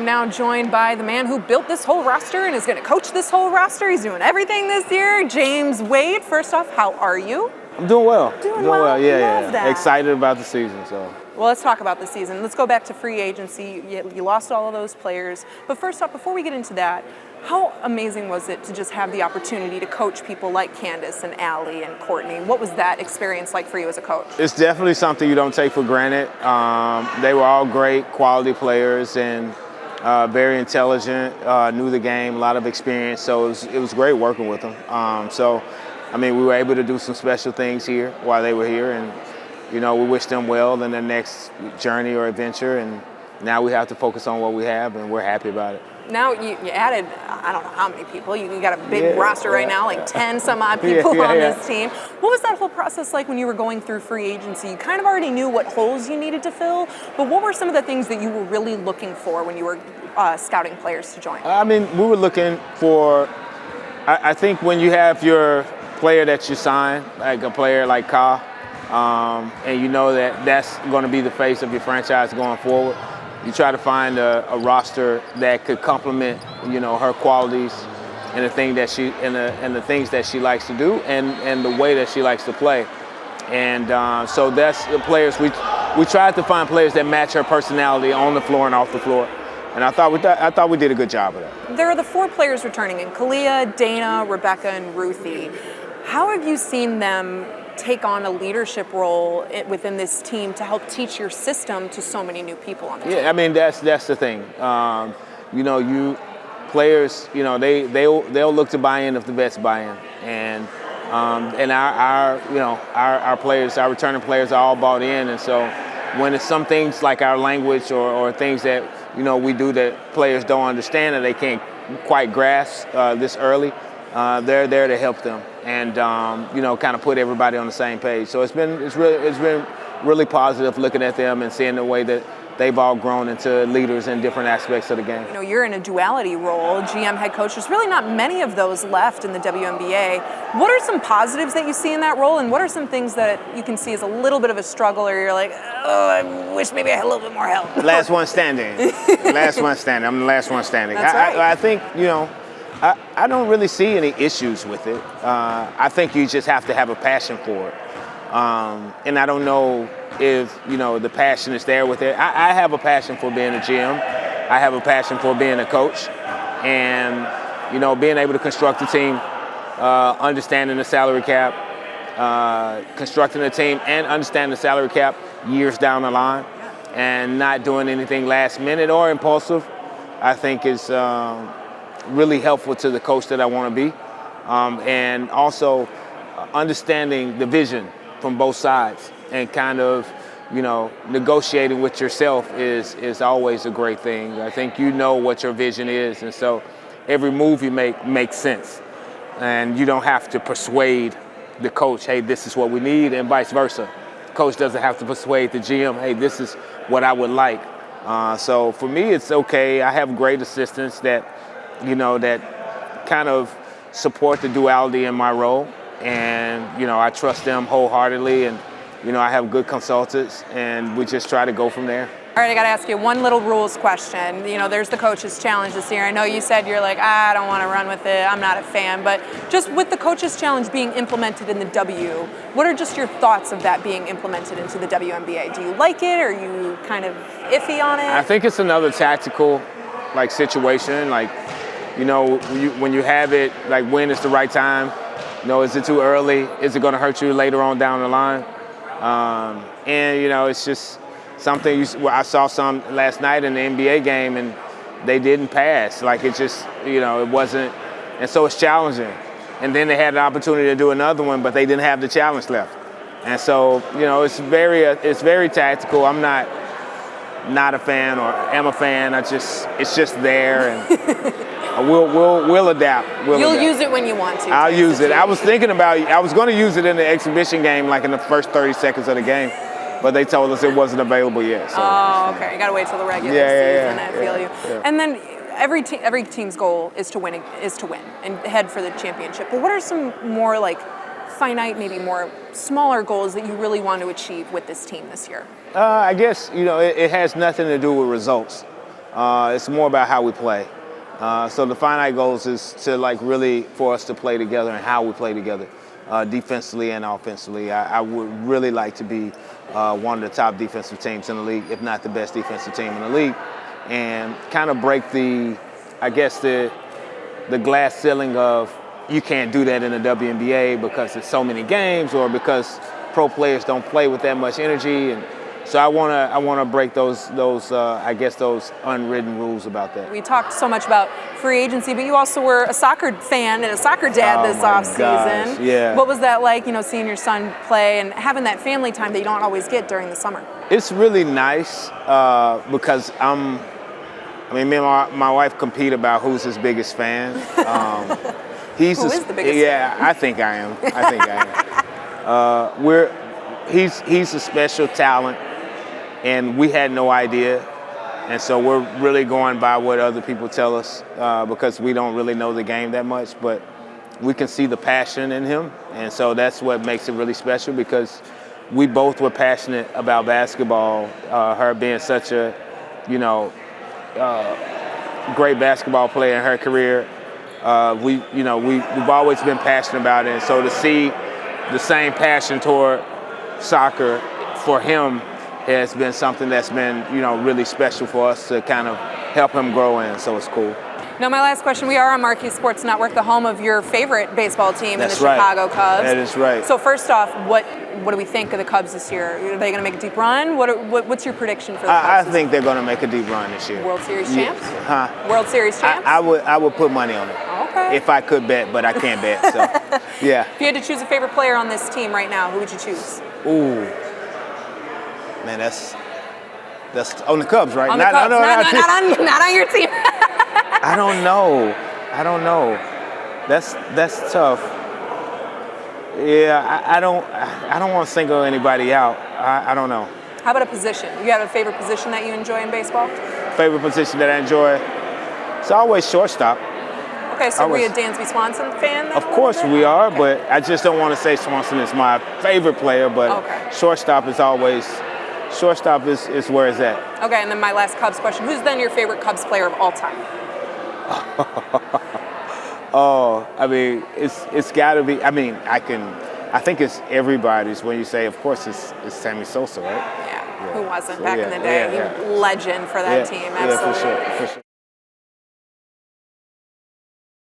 Now joined by the man who built this whole roster and is going to coach this whole roster. He's doing everything this year. James Wade, first off, how are you? I'm doing well. Doing well. Yeah. That. Excited about the season. So. Well, let's talk about the season. Let's go back to free agency. You lost all of those players. But first off, before we get into that, how amazing was it to just have the opportunity to coach people like Candace and Allie and Courtney? What was that experience like for you as a coach? It's definitely something you don't take for granted. They were all great quality players and very intelligent, knew the game, a lot of experience. So it was great working with them. We were able to do some special things here while they were here. And, we wish them well in their next journey or adventure. And now we have to focus on what we have, and we're happy about it. Now you added, I don't know how many people, you got a big roster right now, like 10 some odd people on this team. What was that whole process like when you were going through free agency? You kind of already knew what holes you needed to fill, but what were some of the things that you were really looking for when you were scouting players to join? We were looking for, I think when you have your player that you sign, like a player like Ka, and you know that that's going to be the face of your franchise going forward, you try to find a roster that could complement, her qualities and the thing that she and the things that she likes to do and the way that she likes to play. And so that's the players we tried to find players that match her personality on the floor and off the floor. And I thought we did a good job of that. There are the 4 players returning in Kalia, Dana, Rebecca, and Ruthie. How have you seen them take on a leadership role within this team to help teach your system to so many new people on the team? Yeah, that's the thing. You players, they'll look to buy in if the vets buy in, and our players, our returning players are all bought in, and so when it's some things like our language or things that we do that players don't understand or they can't quite grasp this early, they're there to help them and kind of put everybody on the same page. So it's been really positive looking at them and seeing the way that they've all grown into leaders in different aspects of the game. You're in a duality role, GM, head coach. There's really not many of those left in the WNBA. What are some positives that you see in that role, and what are some things that you can see as a little bit of a struggle, or you're like, oh, I wish maybe I had a little bit more help? Last one standing. Last one standing. I'm the last one standing. That's right. I think, I don't really see any issues with it. I think you just have to have a passion for it. And I don't know if, the passion is there with it. I have a passion for being a GM. I have a passion for being a coach. And, being able to construct a team, understanding the salary cap, constructing a team and understanding the salary cap years down the line and not doing anything last minute or impulsive, I think is really helpful to the coach that I want to be. And also understanding the vision from both sides and kind of, negotiating with yourself is always a great thing. I think what your vision is, and so every move you make makes sense. And you don't have to persuade the coach, hey, this is what we need, and vice versa. The coach doesn't have to persuade the GM, hey, this is what I would like. So for me, it's okay. I have great assistants that kind of support the duality in my role. And, I trust them wholeheartedly. And, I have good consultants, and we just try to go from there. All right, I got to ask you one little rules question. There's the Coach's Challenge this year. I know you said you're like, I don't want to run with it. I'm not a fan. But just with the Coach's Challenge being implemented in the W, what are just your thoughts of that being implemented into the WNBA? Do you like it? Or are you kind of iffy on it? I think it's another tactical, situation. When you have it, when is the right time? Is it too early? Is it going to hurt you later on down the line? It's just something I saw some last night in the NBA game, and they didn't pass. It wasn't, and so it's challenging. And then they had an opportunity to do another one, but they didn't have the challenge left. And so, it's very tactical. I'm not a fan, or am a fan. It's just there, and we'll adapt. You'll use it when you want to. I'll use it. I was going to use it in the exhibition game, in the first 30 seconds of the game, but they told us it wasn't available yet. So. Oh, okay. You got to wait till the regular season. I feel you. Yeah. And then every team's goal is to win and head for the championship. But what are some more finite, maybe more smaller goals that you really want to achieve with this team this year? I guess, it has nothing to do with results. It's more about how we play. So the finite goals is to really for us to play together and how we play together, defensively and offensively. I would really like to be one of the top defensive teams in the league, if not the best defensive team in the league, and kind of break the glass ceiling of you can't do that in the WNBA because it's so many games or because pro players don't play with that much energy. And so I wanna break those unwritten rules about that. We talked so much about free agency, but you also were a soccer fan and a soccer dad this offseason. Yeah. What was that like, seeing your son play and having that family time that you don't always get during the summer? It's really nice because me and my wife compete about who's his biggest fan. Who is the biggest Yeah, fan? I think I am. He's a special talent, and we had no idea. And so we're really going by what other people tell us because we don't really know the game that much, but we can see the passion in him. And so that's what makes it really special because we both were passionate about basketball, her being such a, great basketball player in her career. We've always been passionate about it. And so to see the same passion toward soccer for him has been something that's been, really special for us to kind of help him grow in. So it's cool. Now, my last question, we are on Marquee Sports Network, the home of your favorite baseball team, That's the right. Chicago Cubs. That is right. So first off, what do we think of the Cubs this year? Are they going to make a deep run? What's your prediction for the Cubs? I think they're going to make a deep run this year. World Series champs? Huh? World Series champs? I would put money on it. Okay. If I could bet, but I can't bet. So, yeah. If you had to choose a favorite player on this team right now, who would you choose? Ooh, man, that's on the Cubs, right? On the Cubs, not on your team. I don't know. That's tough. Yeah, I don't want to single anybody out. I don't know. How about a position? You have a favorite position that you enjoy in baseball? Favorite position that I enjoy? It's always shortstop. Okay, so we're a Dansby Swanson fan then? Of course we are, but I just don't want to say Swanson is my favorite player, but shortstop is where it's at. Okay, and then my last Cubs question. Who's then your favorite Cubs player of all time? It's got to be, I think it's everybody's when you say, of course, it's Sammy Sosa, right? Yeah, who wasn't back in the day? Legend for that team, absolutely. Yeah, for sure.